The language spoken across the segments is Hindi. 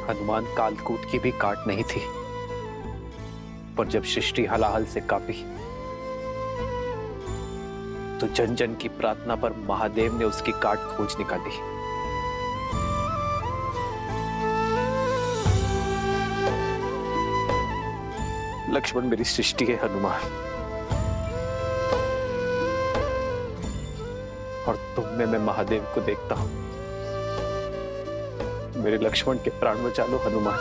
हनुमान कालकूट की भी काट नहीं थी, पर जब सृष्टि हलाहल से कांपी तो जन जन की प्रार्थना पर महादेव ने उसकी काट खोज निकाली। लक्ष्मण मेरी सृष्टि है हनुमान, और तुम में मैं महादेव को देखता हूं। मेरे लक्ष्मण के प्राण बचा लो हनुमान।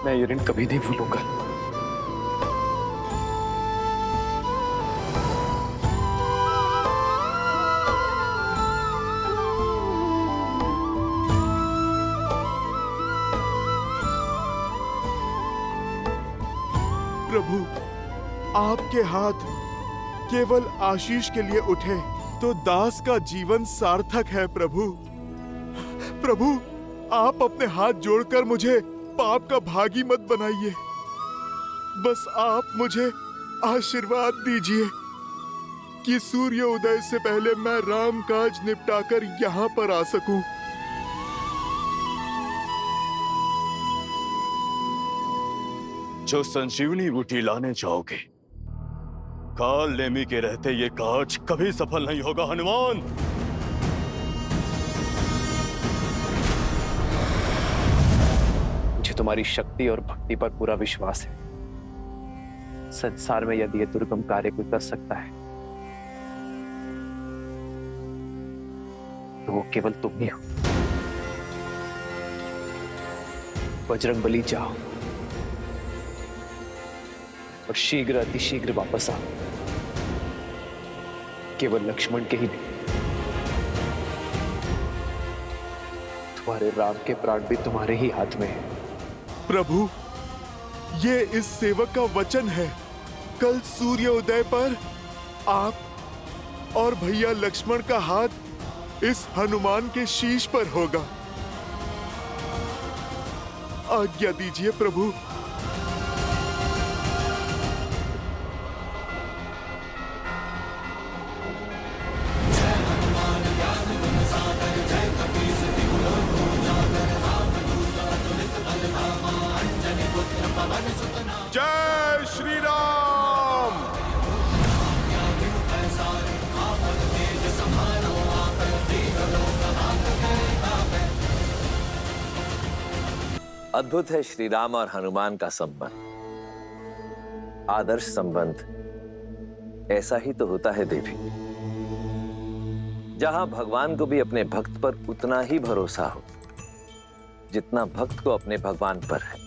मैं ये ऋण कभी नहीं भूलूंगा। प्रभु, आपके हाथ केवल आशीष के लिए उठे तो दास का जीवन सार्थक है। प्रभु, प्रभु, आप अपने हाथ जोड़कर मुझे पाप का भागी मत बनाइए। बस आप मुझे आशीर्वाद दीजिए कि सूर्य उदय से पहले मैं राम काज निपटाकर यहाँ पर आ सकूं। जो संजीवनी बूटी लाने जाओगे, काल नेमी के रहते ये काज कभी सफल नहीं होगा हनुमान। मुझे तुम्हारी शक्ति और भक्ति पर पूरा विश्वास है। संसार में यदि यह दुर्गम कार्य कोई कर सकता है तो वो केवल तुम ही हो। बजरंग बली, जाओ और शीघ्र अतिशीघ्र वापस आओ। केवल लक्ष्मण के ही नहीं, तुम्हारे राम के प्राण भी तुम्हारे ही हाथ में है। प्रभु, ये इस सेवक का वचन है। कल सूर्य उदय पर आप और भैया लक्ष्मण का हाथ इस हनुमान के शीश पर होगा। आज्ञा दीजिए प्रभु। जय श्री राम। अद्भुत है श्री राम और हनुमान का संबंध। आदर्श संबंध ऐसा ही तो होता है देवी, जहां भगवान को भी अपने भक्त पर उतना ही भरोसा हो जितना भक्त को अपने भगवान पर है।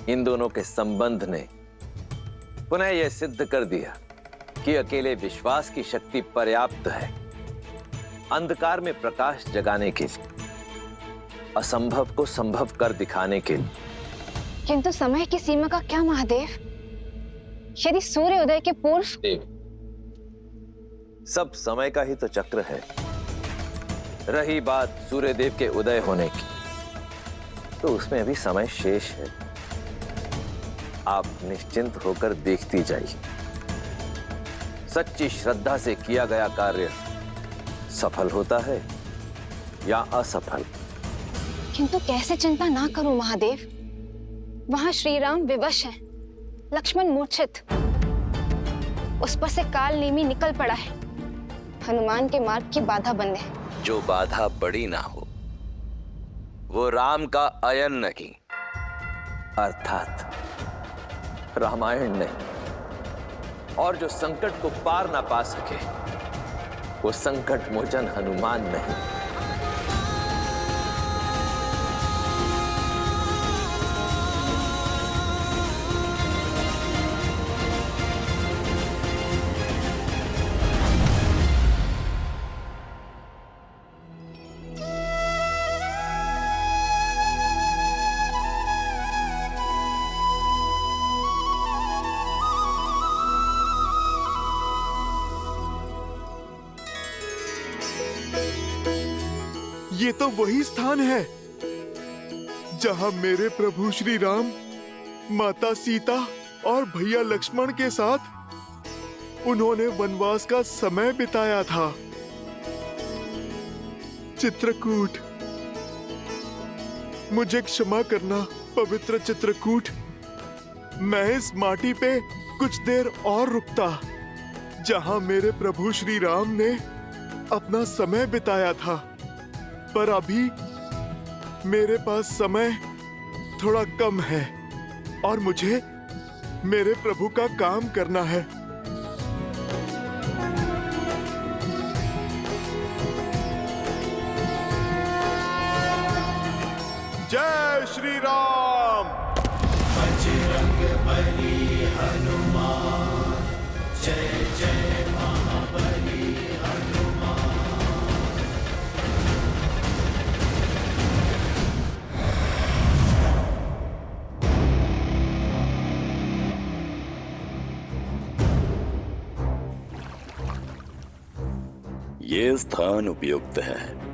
इन दोनों के संबंध ने पुनः यह सिद्ध कर दिया कि अकेले विश्वास की शक्ति पर्याप्त है अंधकार में प्रकाश जगाने के लिए, असंभव को संभव कर दिखाने के लिए। किंतु समय की सीमा का क्या महादेव? यदि सूर्य उदय के पूर्व। देव, सब समय का ही तो चक्र है। रही बात सूर्यदेव के उदय होने की, तो उसमें अभी समय शेष है। आप निश्चिंत होकर देखती जाइए। सच्ची श्रद्धा से किया गया कार्य सफल होता है या असफल। किंतु कैसे चिंता ना करूं महादेव? वहां श्री राम विवश हैं, लक्ष्मण मूर्छित, उस पर से काल नेमी निकल पड़ा है। हनुमान के मार्ग की बाधा बंद है। जो बाधा बड़ी ना हो वो राम का अयन नहीं, अर्थात रामायण नहीं। और जो संकट को पार ना पा सके वो संकट मोचन हनुमान नहीं। ये तो वही स्थान है जहां मेरे प्रभु श्री राम, माता सीता और भैया लक्ष्मण के साथ उन्होंने वनवास का समय बिताया था। चित्रकूट, मुझे क्षमा करना पवित्र चित्रकूट। मैं इस माटी पे कुछ देर और रुकता, जहां मेरे प्रभु श्री राम ने अपना समय बिताया था, पर अभी मेरे पास समय थोड़ा कम है और मुझे मेरे प्रभु का काम करना है। जय श्री राम। बजरंग बली हनुमान, जय जय महाबली हनुमान। ये स्थान उपयुक्त है।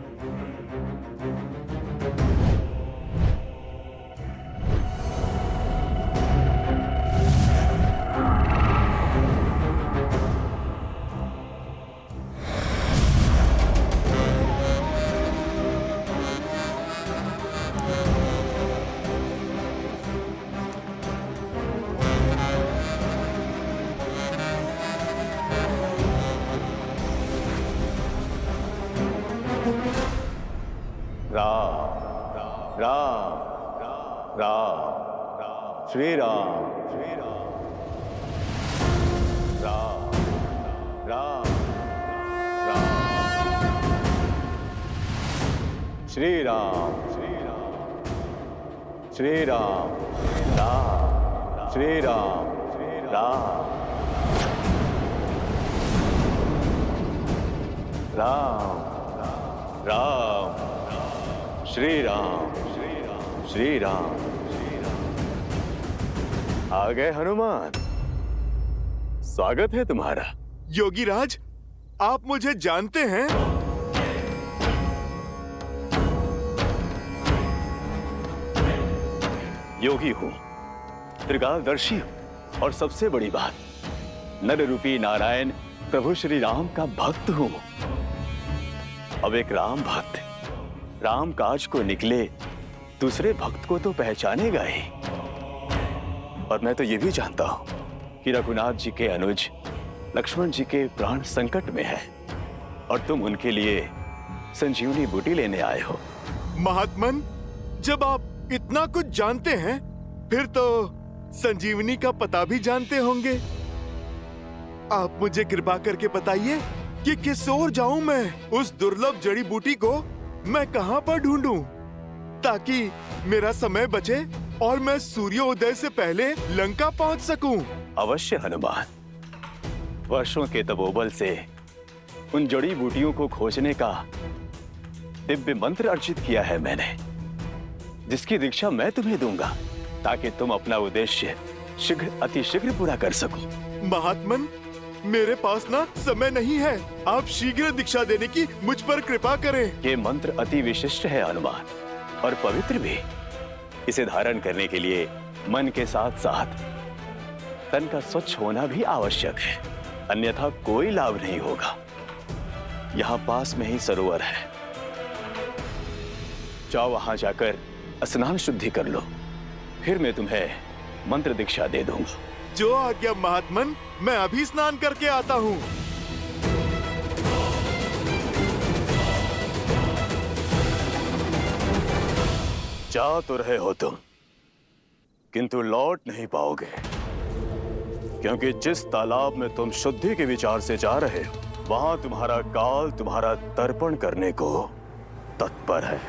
राम राम राम, श्री राम राम राम राम, श्री राम श्री राम राम, श्री राम राम राम राम, श्री राम श्री राम। आ गए हनुमान, स्वागत है तुम्हारा। योगीराज, आप मुझे जानते हैं? योगी हूं, त्रिकालदर्शी हूं, और सबसे बड़ी बात, नर रूपी नारायण प्रभु श्री राम का भक्त हूं। अब एक राम भक्त राम काज को निकले दूसरे भक्त को तो पहचानेगा ही। और मैं तो ये भी जानता हूं कि रघुनाथ जी के अनुज लक्ष्मण जी के प्राण संकट में है, और तुम उनके लिए संजीवनी बूटी लेने आए हो। महात्मन, जब आप इतना कुछ जानते हैं, फिर तो संजीवनी का पता भी जानते होंगे। आप मुझे कृपा करके बताइए कि किस ओर जाऊं मैं? उस दुर्लभ जड़ी बूटी को मैं कहां पर ढूंढूं, ताकि मेरा समय बचे और मैं सूर्योदय से पहले लंका पहुंच सकूं। अवश्य हनुमान, वर्षों के तपोबल से उन जड़ी बूटियों को खोजने का दिव्य मंत्र अर्जित किया है मैंने, जिसकी दीक्षा मैं तुम्हें दूंगा, ताकि तुम अपना उद्देश्य शीघ्र अतिशीघ्र पूरा कर सको। महात्मन, मेरे पास ना समय नहीं है, आप शीघ्र दीक्षा देने की मुझ पर कृपा करें। ये मंत्र अति विशिष्ट है हनुमान, और पवित्र भी। इसे धारण करने के लिए मन के साथ साथ तन का स्वच्छ होना भी आवश्यक है, अन्यथा कोई लाभ नहीं होगा। यहाँ पास में ही सरोवर है, जाओ वहां जाकर स्नान शुद्धि कर लो, फिर मैं तुम्हें मंत्र दीक्षा दे दूंगा। जो आज्ञा महात्मन, मैं अभी स्नान करके आता हूँ। जा तो रहे हो तुम, किंतु लौट नहीं पाओगे, क्योंकि जिस तालाब में तुम शुद्धि के विचार से जा रहे हो, वहां तुम्हारा काल तुम्हारा तर्पण करने को तत्पर है।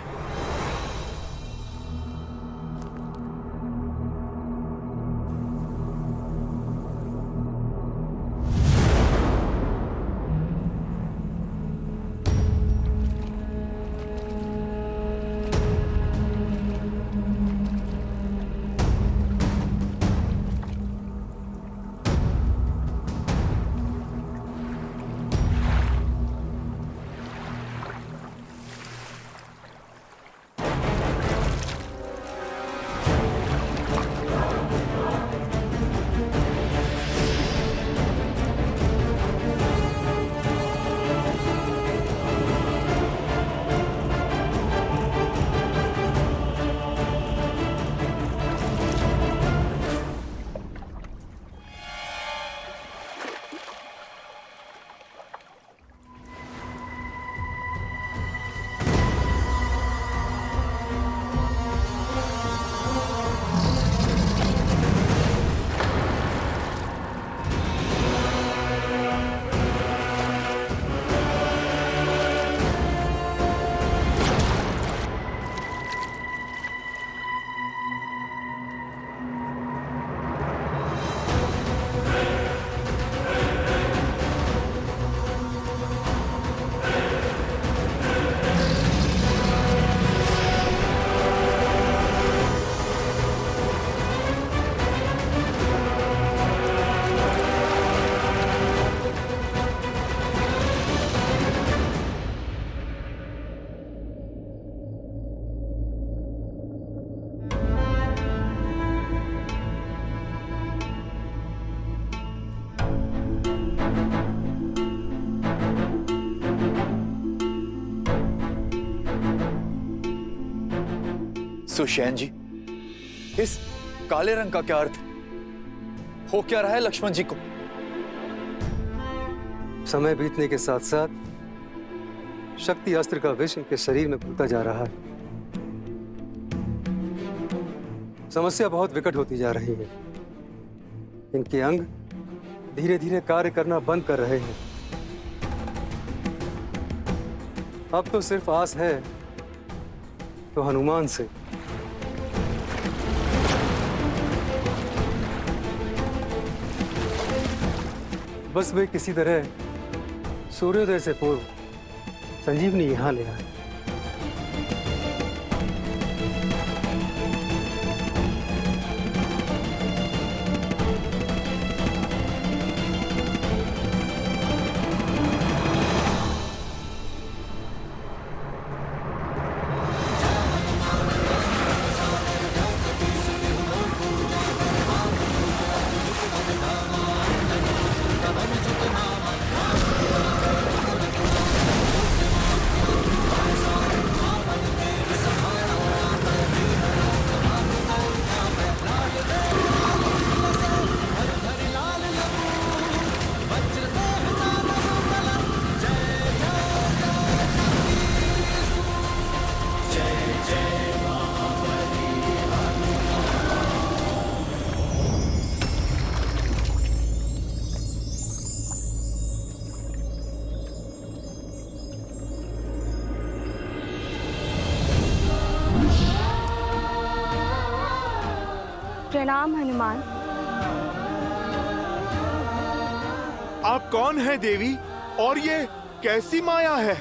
सुशैन जी, इस काले रंग का क्या अर्थ हो क्या रहा है लक्ष्मण जी को? समय बीतने के साथ साथ शक्ति अस्त्र का विष इनके शरीर में घुलता जा रहा है। समस्या बहुत विकट होती जा रही है। इनके अंग धीरे धीरे कार्य करना बंद कर रहे हैं। अब तो सिर्फ आस है तो हनुमान से। बस वे किसी तरह सूर्योदय से पूर्व संजीवनी यहां ले आए। प्रणाम हनुमान। आप कौन हैं देवी, और ये कैसी माया है?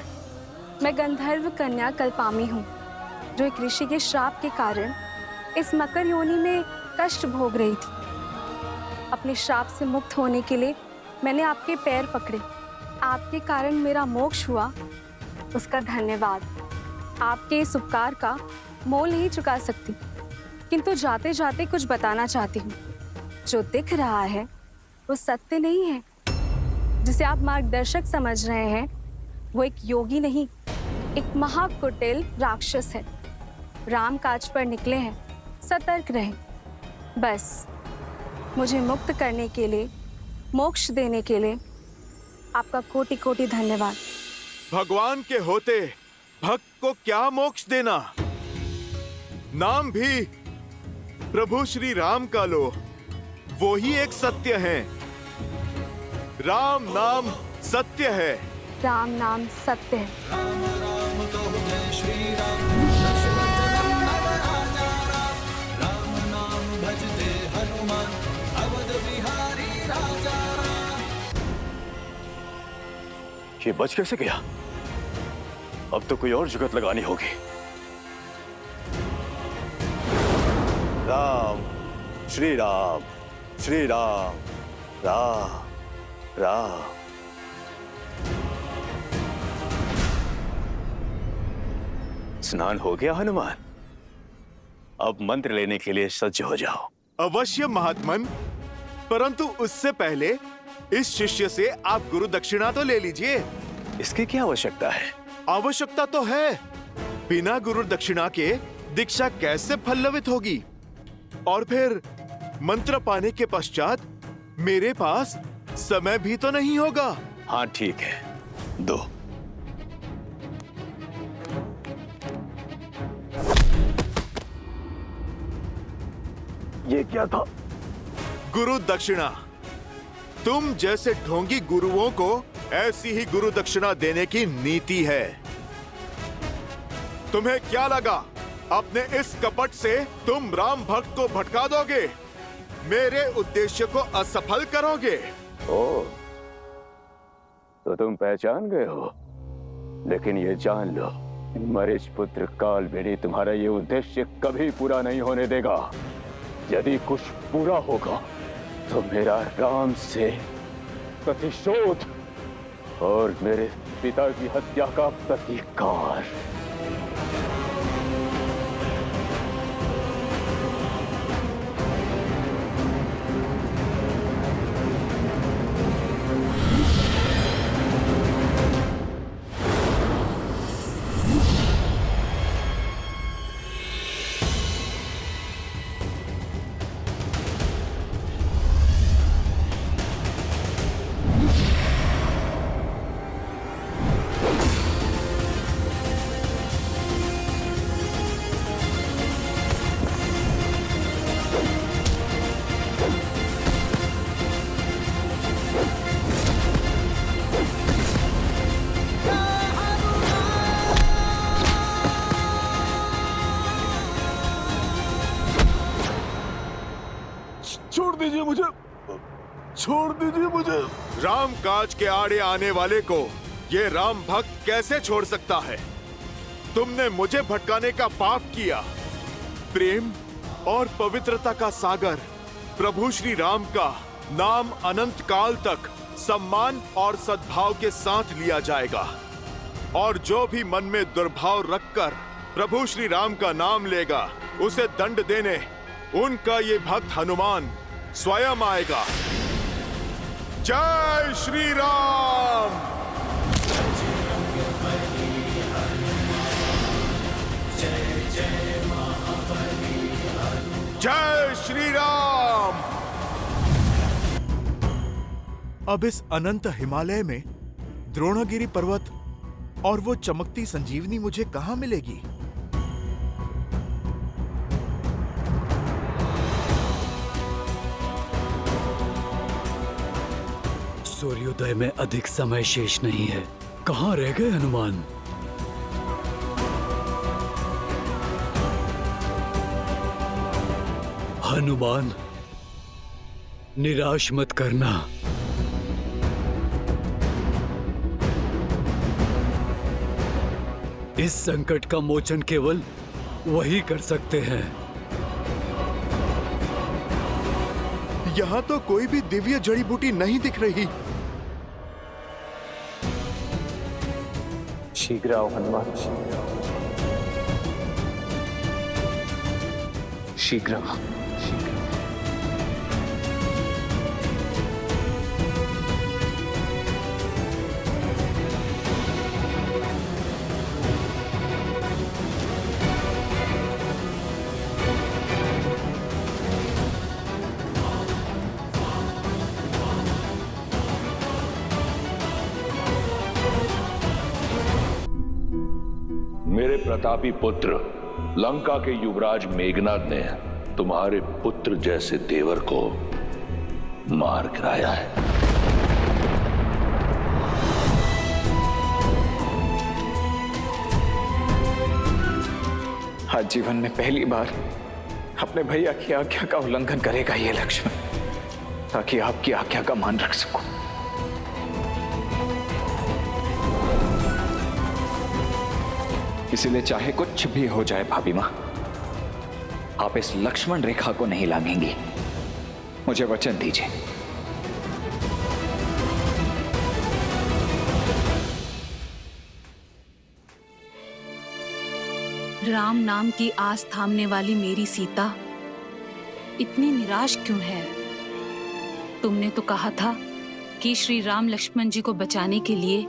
मैं गंधर्व कन्या कल्पामी हूँ, जो एक ऋषि के श्राप के कारण इस मकर योनि में कष्ट भोग रही थी। अपने श्राप से मुक्त होने के लिए मैंने आपके पैर पकड़े। आपके कारण मेरा मोक्ष हुआ, उसका धन्यवाद। आपके इस उपकार का मोल नहीं चुका सकती, किंतु जाते जाते कुछ बताना चाहती हूँ। जो दिख रहा है वो सत्य नहीं है। जिसे आप मार्गदर्शक समझ रहे हैं वो एक योगी नहीं, एक महाकुटिल राक्षस है। राम काज पर निकले हैं, सतर्क रहें। बस मुझे मुक्त करने के लिए, मोक्ष देने के लिए आपका कोटि कोटि धन्यवाद। भगवान के होते भक्त को क्या मोक्ष देना? नाम भी प्रभु श्री राम का लो, वो ही एक सत्य है। राम नाम सत्य है। राम नाम सत्य है। ये बच कैसे गया? अब तो कोई और जुगत लगानी होगी। राम श्री राम श्री राम राम राम। स्नान हो गया हनुमान? अब मंत्र लेने के लिए सज्ज हो जाओ। अवश्य महात्मन, परंतु उससे पहले इस शिष्य से आप गुरु दक्षिणा तो ले लीजिए। इसकी क्या आवश्यकता है? आवश्यकता तो है। बिना गुरु दक्षिणा के दीक्षा कैसे फलवित होगी? और फिर मंत्र पाने के पश्चात मेरे पास समय भी तो नहीं होगा। हाँ ठीक है, दो। ये क्या था? गुरु दक्षिणा। तुम जैसे ढोंगी गुरुओं को ऐसी ही गुरु दक्षिणा देने की नीति है। तुम्हें क्या लगा अपने इस कपट से तुम राम भक्त को भटका दोगे, मेरे उद्देश्य को असफल करोगे? ओ, तो तुम पहचान गए हो। लेकिन ये जान लो, मरीच पुत्र कालबेनी तुम्हारा ये उद्देश्य कभी पूरा नहीं होने देगा। यदि कुछ पूरा होगा तो मेरा राम से प्रतिशोध और मेरे पिता की हत्या का प्रतिकार। मुझे छोड़ दीजिए मुझे। राम काज के आड़े आने वाले को ये राम भक्त कैसे छोड़ सकता है? तुमने मुझे भटकाने का पाप किया। प्रेम और पवित्रता का सागर प्रभु श्री राम का नाम अनंत काल तक सम्मान और सद्भाव के साथ लिया जाएगा, और जो भी मन में दुर्भाव रखकर प्रभु श्री राम का नाम लेगा, उसे दंड देने उनका ये भक्त हनुमान स्वयं आएगा। जय श्री राम। जय श्री राम। अब इस अनंत हिमालय में द्रोणगिरि पर्वत और वो चमकती संजीवनी मुझे कहां मिलेगी? सूर्योदय में अधिक समय शेष नहीं है। कहां रह गए हनुमान? हनुमान, निराश मत करना। इस संकट का मोचन केवल वही कर सकते हैं। यहां तो कोई भी दिव्य जड़ी बूटी नहीं दिख रही। शीघ्र आओ हनुमान, शीघ्र आओ। मेरे प्रतापी पुत्र लंका के युवराज मेघनाद ने तुम्हारे पुत्र जैसे देवर को मार गिराया है। आज जीवन में पहली बार अपने भैया की आज्ञा का उल्लंघन करेगा ये लक्ष्मण, ताकि आपकी आज्ञा का मान रख सकूं। इसीलिए चाहे कुछ भी हो जाए भाभी मां, आप इस लक्ष्मण रेखा को नहीं लांघेंगी। मुझे वचन दीजिए। राम नाम की आस थामने वाली मेरी सीता इतनी निराश क्यों है? तुमने तो कहा था कि श्री राम लक्ष्मण जी को बचाने के लिए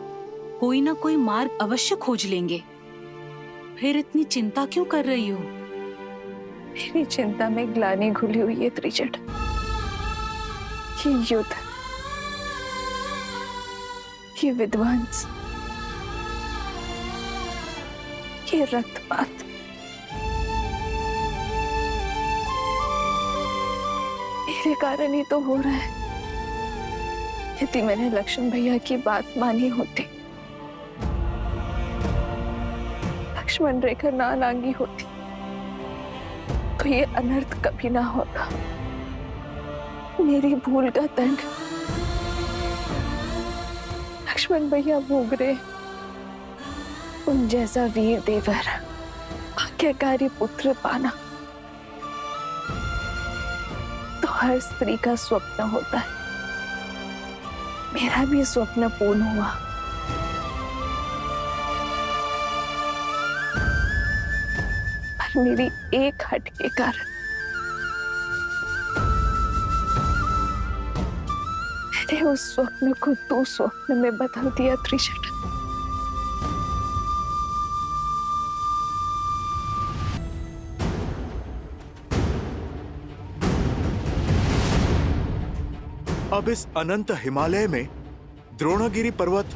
कोई ना कोई मार्ग अवश्य खोज लेंगे। फिर इतनी चिंता क्यों कर रही हो? मेरी चिंता में ग्लानि घुली हुई है त्रिजट। ये युद्ध, ये विध्वंस, ये रक्तपात, मेरे कारण ही तो हो रहा है। यदि मैंने लक्ष्मण भैया की बात मानी होती, लक्ष्मण रेखा ना लांगी होती, तो ये अनर्थ कभी ना होता। मेरी भूल का दंड लक्ष्मण भैया भोग रहे। उन जैसा वीर देवर, आज्ञाकारी पुत्र पाना तो हर स्त्री का स्वप्न होता है। मेरा भी स्वप्न पूर्ण हुआ। पर मेरी एक हट के कारण मैंने उस स्वप्न को दो स्वप्न में बदल दिया त्रिजट। अब इस अनंत हिमालय में द्रोणगिरि पर्वत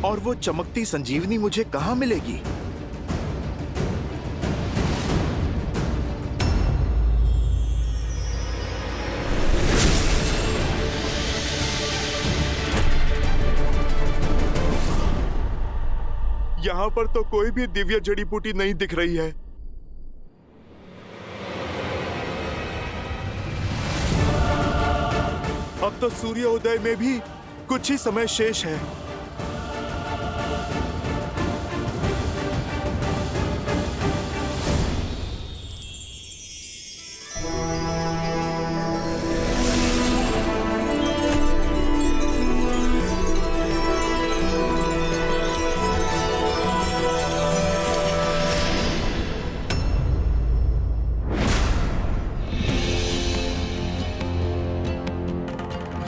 और वो चमकती संजीवनी मुझे कहां मिलेगी? यहां पर तो कोई भी दिव्य जड़ी बूटी नहीं दिख रही है। अब तो सूर्योदय में भी कुछ ही समय शेष है।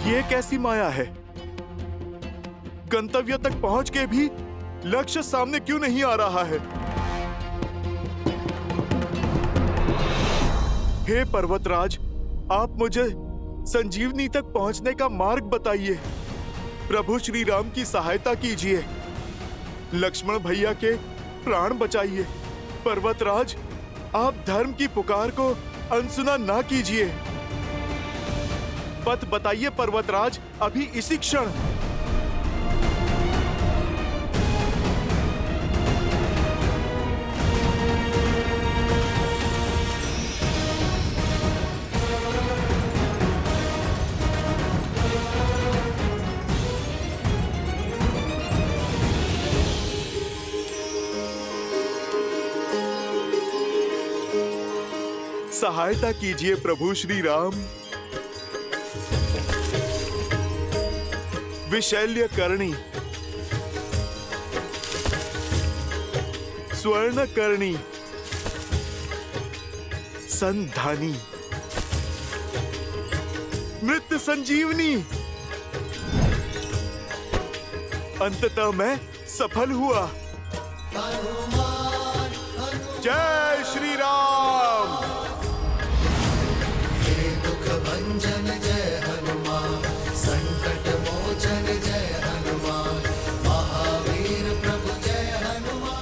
ये कैसी माया है? गंतव्य तक पहुंच के भी लक्ष्य सामने क्यों नहीं आ रहा है? हे पर्वतराज, आप मुझे संजीवनी तक पहुंचने का मार्ग बताइए। प्रभु श्री राम की सहायता कीजिए। लक्ष्मण भैया के प्राण बचाइए। पर्वतराज, आप धर्म की पुकार को अनसुना ना कीजिए। पथ बताइए पर्वतराज, अभी इसी क्षण। सहायता कीजिए प्रभु श्री राम। विशैल्य करणी, स्वर्ण करणी, संधानी, मृत संजीवनी। अंततः मैं सफल हुआ। जय श्री राम। हे दुख भंजन जय हनुमान, संकट मोचन जय हनुमान, महावीर प्रभु जय हनुमान।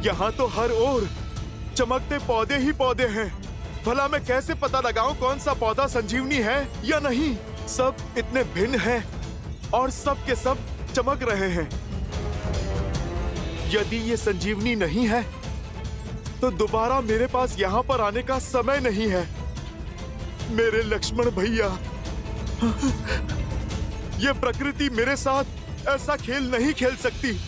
यहाँ तो हर ओर चमकते पौधे ही पौधे हैं। भला मैं कैसे पता लगाऊं कौन सा पौधा संजीवनी है या नहीं? सब इतने भिन्न हैं और सब के सब चमक रहे हैं। यदि ये संजीवनी नहीं है तो दोबारा मेरे पास यहाँ पर आने का समय नहीं है। मेरे लक्ष्मण भैया, ये प्रकृति मेरे साथ ऐसा खेल नहीं खेल सकती।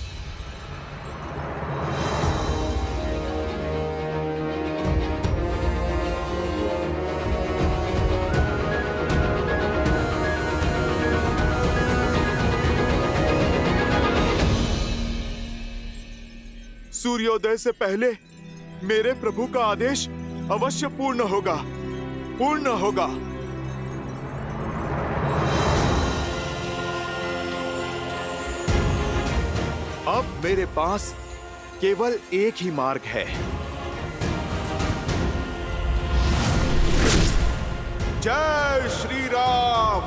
सूर्योदय से पहले मेरे प्रभु का आदेश अवश्य पूर्ण होगा, पूर्ण होगा। अब मेरे पास केवल एक ही मार्ग है। जय श्री राम।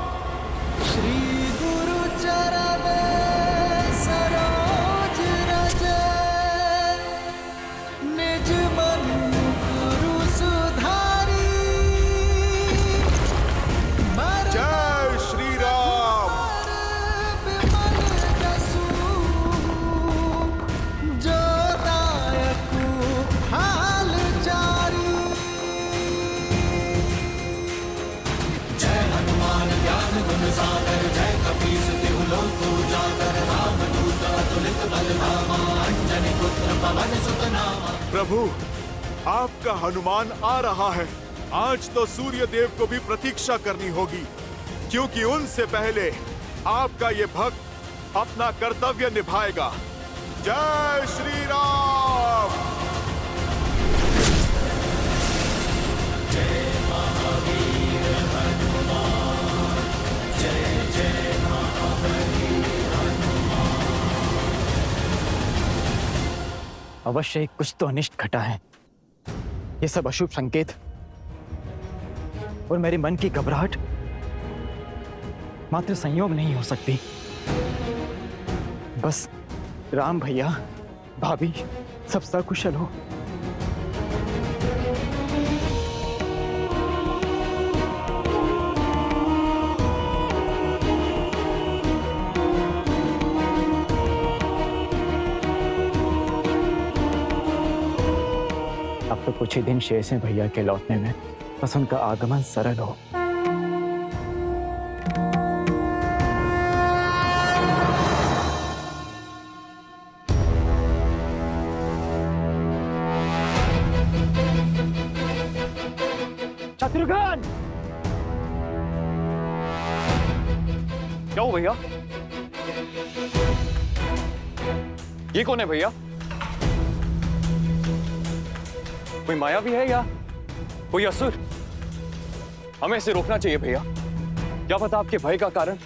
श्री गुरु चरण सरोज रज, निज मन गुरु सुधारी। जय श्री राम। विमल जसु, जो दायकु हाल चारी। जय हनुमान ज्ञान गुण सागर, जय कपीस तिहु लोक उजागर। रामदूत अतुलित बल धामा, अंजनी पुत्र पवन सुत नामा। प्रभु, आपका हनुमान आ रहा है। आज तो सूर्य देव को भी प्रतीक्षा करनी होगी, क्योंकि उनसे पहले आपका ये भक्त अपना कर्तव्य निभाएगा। जय श्री राम। जय महावीर हनुमान, जय जय महावीर हनुमान। अवश्य ही कुछ तो अनिष्ट घटा है। ये सब अशुभ संकेत और मेरे मन की घबराहट मात्र संयोग नहीं हो सकती। बस राम भैया, भाभी सब सकुशल हो? अब तो कुछ ही दिन शेष हैं भैया के लौटने में, बस उनका आगमन सरल हो। शत्रुघ्न! क्या हो भैया? ये कौन है भैया? कोई माया भी है या कोई असुर? हमें इसे रोकना चाहिए भैया। क्या पता आपके भय का कारण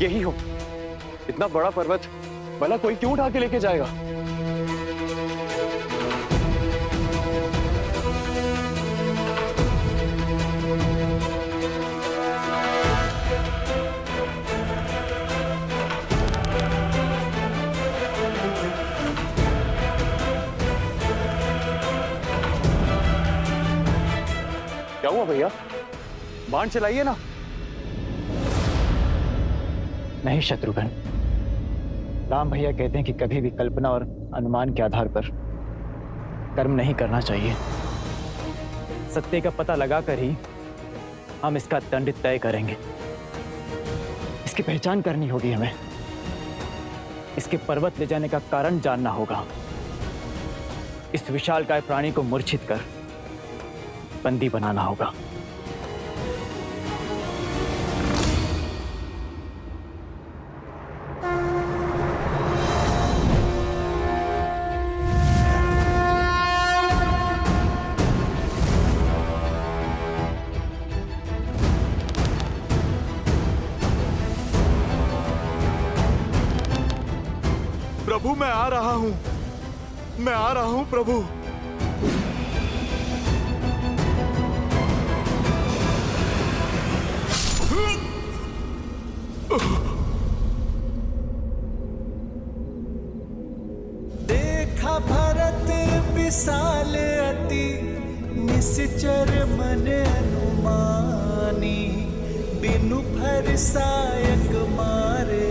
यही हो। इतना बड़ा पर्वत भला कोई क्यों उठा के लेके जाएगा? क्या हुआ भैया? बाण चलाइए ना। नहीं शत्रुघ्न, राम भैया कहते हैं कि कभी भी कल्पना और अनुमान के आधार पर कर्म नहीं करना चाहिए। सत्य का पता लगाकर ही हम इसका दंड तय करेंगे। इसकी पहचान करनी होगी हमें। इसके पर्वत ले जाने का कारण जानना होगा। इस विशालकाय प्राणी को मूर्छित कर बंदी बनाना होगा। प्रभु मैं आ रहा हूं, मैं आ रहा हूं प्रभु। देखा भरत विशाल अति निश्चर मन अनुमानी, बिनु फरसायक मारे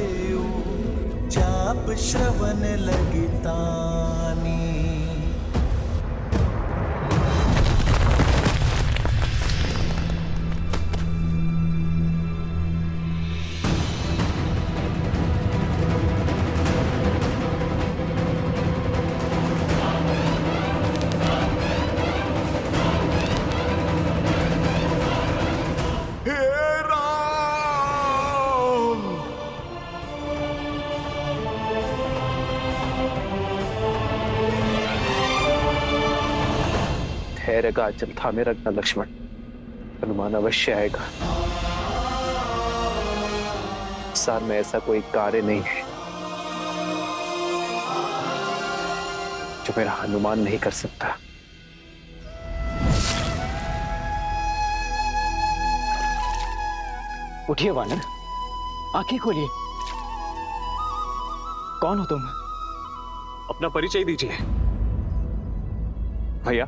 चाप श्रवण लगितानी। धैर्य का आंचल थामे रखना लक्ष्मण, हनुमान अवश्य आएगा। संसार में ऐसा कोई कार्य नहीं है जो मेरा हनुमान नहीं कर सकता। उठिए वानर, आंखें खोलिए। कौन हो तुम? अपना परिचय दीजिए। भैया,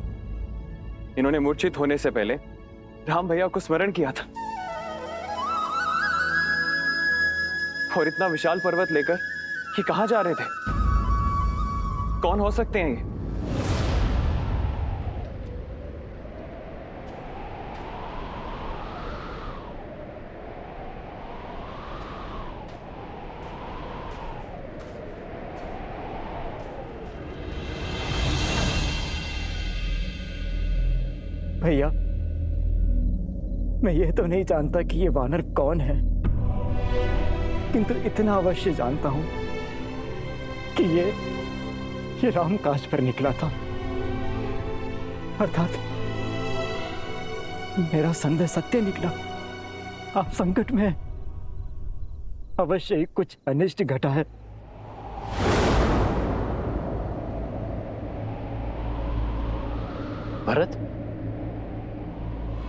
इन्होंने मूर्छित होने से पहले राम भैया को स्मरण किया था और इतना विशाल पर्वत लेकर ये कहां जा रहे थे? कौन हो सकते हैं ये? भैया, मैं ये तो नहीं जानता कि ये वानर कौन है, किंतु इतना अवश्य जानता हूं कि ये राम काज पर निकला था। अर्थात मेरा संदेह सत्य निकला। आप संकट में हैं। अवश्य ही कुछ अनिष्ट घटा है। भरत,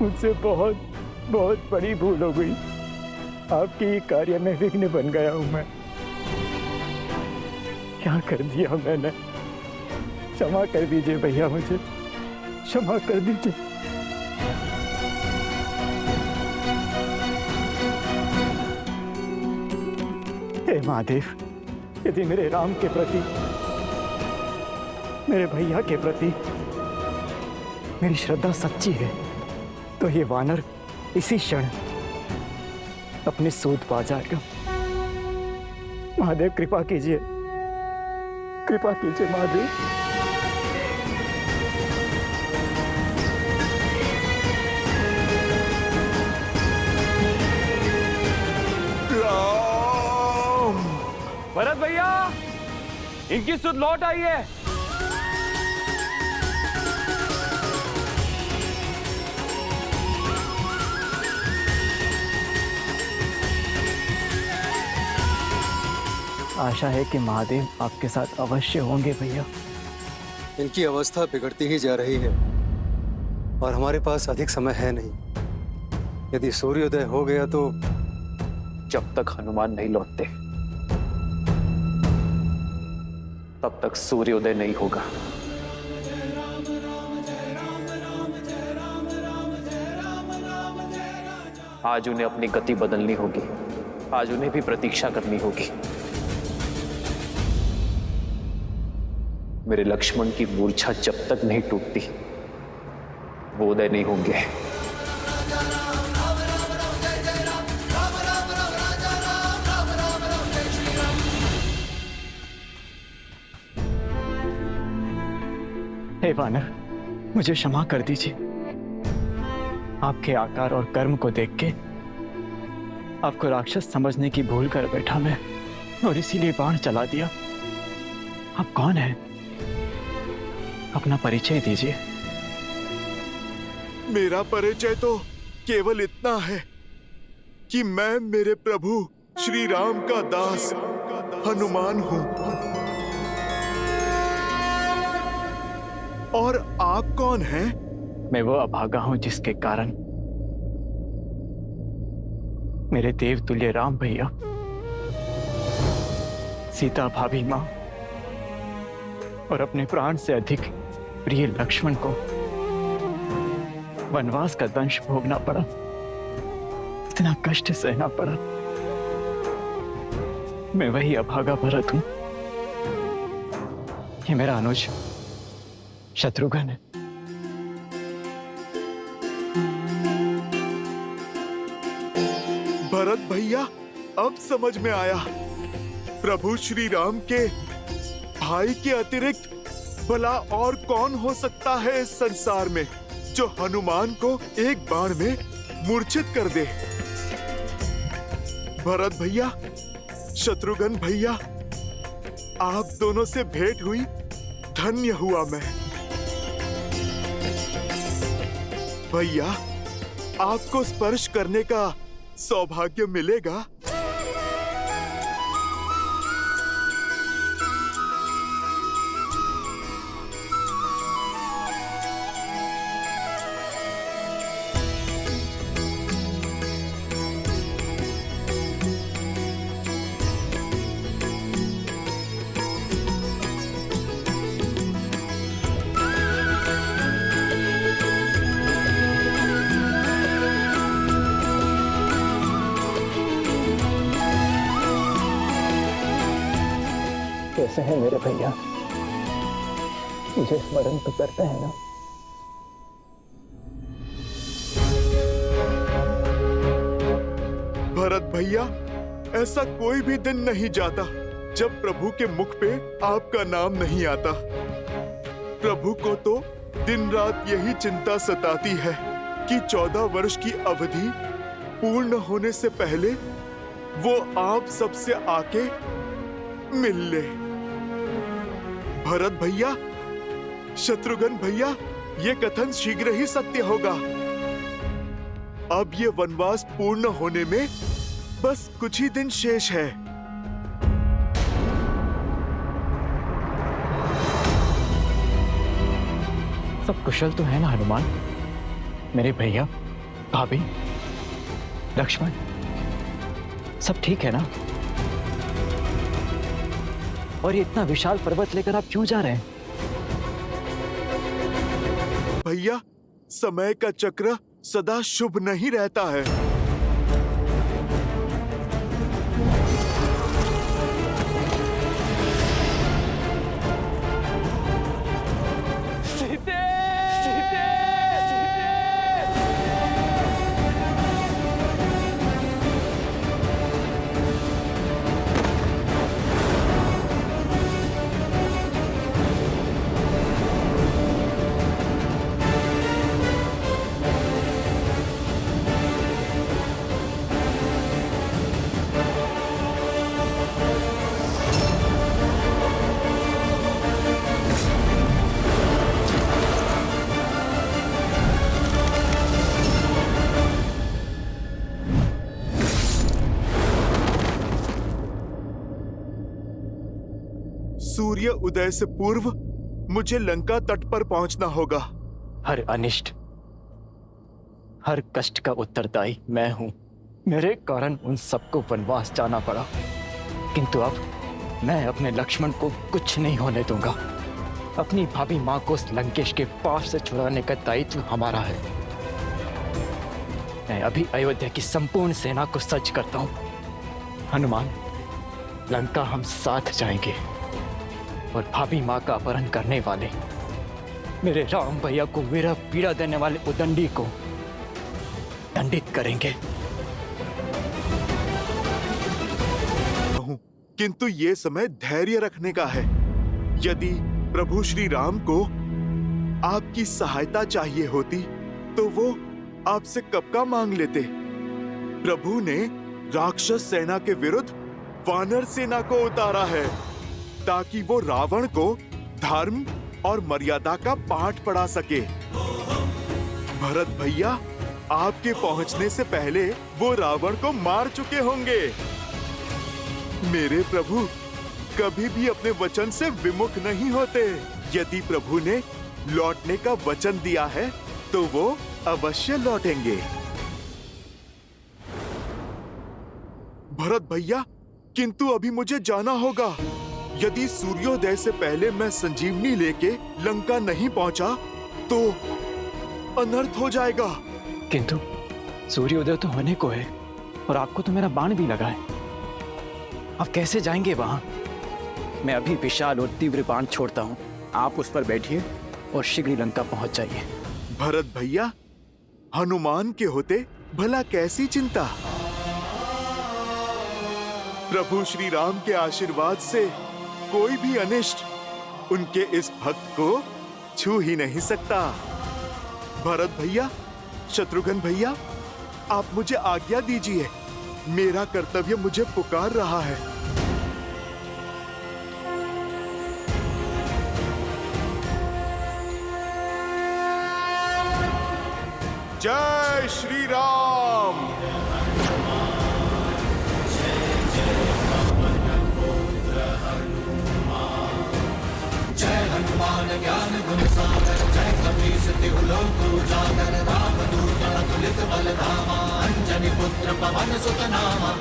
मुझसे बहुत बहुत बड़ी भूल हो गई। आपके कार्य में विघ्न बन गया हूं मैं। क्या कर दिया मैंने? क्षमा कर दीजिए भैया, मुझे क्षमा कर दीजिए। हे महादेव, यदि मेरे राम के प्रति, मेरे भैया के प्रति मेरी श्रद्धा सच्ची है, तो ये वानर इसी क्षण अपनी सूद पा जाएगा। महादेव कृपा कीजिए, कृपा कीजिए महादेव। राम! भरत भैया, इनकी सुध लौट आई है। आशा है कि महादेव आपके साथ अवश्य होंगे भैया। इनकी अवस्था बिगड़ती ही जा रही है और हमारे पास अधिक समय है नहीं। यदि सूर्योदय हो गया तो जब तक हनुमान नहीं लौटते तब तक सूर्योदय नहीं होगा। आज उन्हें अपनी गति बदलनी होगी, आज उन्हें भी प्रतीक्षा करनी होगी। मेरे लक्ष्मण की मूर्छा जब तक नहीं टूटती वो उदय नहीं होंगे। हे वानर, मुझे क्षमा कर दीजिए। आपके आकार और कर्म को देख के आपको राक्षस समझने की भूल कर बैठा मैं, और इसीलिए बाण चला दिया। आप कौन हैं? अपना परिचय दीजिए। मेरा परिचय तो केवल इतना है कि मैं मेरे प्रभु श्री राम का दास हनुमान हूं। और आप कौन हैं? मैं वो अभागा हूं जिसके कारण मेरे देवतुल्य राम भैया, सीता भाभी मां और अपने प्राण से अधिक प्रिय लक्ष्मण को वनवास का दंश भोगना पड़ा, इतना कष्ट सहना पड़ा। मैं वही अभागा भरत हूं। ये मेरा अनुज शत्रुघ्न है। भरत भैया, अब समझ में आया। प्रभु श्री राम के भाई के अतिरिक्त भला और कौन हो सकता है इस संसार में जो हनुमान को एक बाण में मूर्छित कर दे। भरत भैया, शत्रुघ्न भैया, आप दोनों से भेंट हुई, धन्य हुआ मैं। भैया, आपको स्पर्श करने का सौभाग्य मिलेगा। कैसे हैं मेरे भैया? मुझे स्मरण तो करते हैं ना? भरत भैया, ऐसा कोई भी दिन नहीं जाता जब प्रभु के मुख पे आपका नाम नहीं आता। प्रभु को तो दिन रात यही चिंता सताती है कि 14 वर्ष की अवधि पूर्ण होने से पहले वो आप सबसे आके मिल ले। भरत भैया, शत्रुघ्न भैया, ये कथन शीघ्र ही सत्य होगा। अब ये वनवास पूर्ण होने में बस कुछ ही दिन शेष है। सब कुशल तो है ना हनुमान? मेरे भैया, भाभी, लक्ष्मण, सब ठीक है ना? और ये इतना विशाल पर्वत लेकर आप क्यों जा रहे हैं? भैया, समय का चक्र सदा शुभ नहीं रहता है। सूर्य उदय से पूर्व मुझे लंका तट पर पहुंचना होगा। हर अनिष्ट, हर कष्ट का उत्तरदायी मैं हूं। मेरे कारण उन सबको वनवास जाना पड़ा, किंतु अब मैं अपने लक्ष्मण को कुछ नहीं होने दूंगा। अपनी भाभी मां को उस लंकेश के पाप से छुड़ाने का दायित्व हमारा है। मैं अभी अयोध्या की संपूर्ण सेना को सज्ज करता हूं। हनुमान, लंका हम साथ जाएंगे और भाभी माँ का अपहरण करने वाले मेरे राम भैया को विरह पीड़ा देने वाले उदंडी को दंडित करेंगे। किंतु ये समय धैर्य रखने का है। यदि प्रभु श्री राम को आपकी सहायता चाहिए होती तो वो आपसे कब का मांग लेते। प्रभु ने राक्षस सेना के विरुद्ध वानर सेना को उतारा है ताकि वो रावण को धर्म और मर्यादा का पाठ पढ़ा सके। भरत भैया, आपके पहुंचने से पहले वो रावण को मार चुके होंगे। मेरे प्रभु कभी भी अपने वचन से विमुख नहीं होते। यदि प्रभु ने लौटने का वचन दिया है तो वो अवश्य लौटेंगे। भरत भैया, किंतु अभी मुझे जाना होगा। यदि सूर्योदय से पहले मैं संजीवनी लेके लंका नहीं पहुंचा तो अनर्थ हो जाएगा। किंतु सूर्योदय तो होने को है और आपको तो मेरा बाण भी लगा है। आप कैसे जाएंगे वहां? मैं अभी विशाल और तीव्र बाण छोड़ता हूं। आप उस पर बैठिए और शीघ्र लंका पहुंच जाइए। भरत भैया, हनुमान के होते भला कैसी चिंता। प्रभु श्री राम के आशीर्वाद से कोई भी अनिष्ट उनके इस भक्त को छू ही नहीं सकता। भरत भैया, शत्रुघ्न भैया, आप मुझे आज्ञा दीजिए। मेरा कर्तव्य मुझे पुकार रहा है। जय श्री राम। जय हनुमान ज्ञान गुण सागर, जय कपीस तिहु लोक उजागर, रामदूत अतुलित बल धामा, अंजनी पुत्र पवन सुत नामा।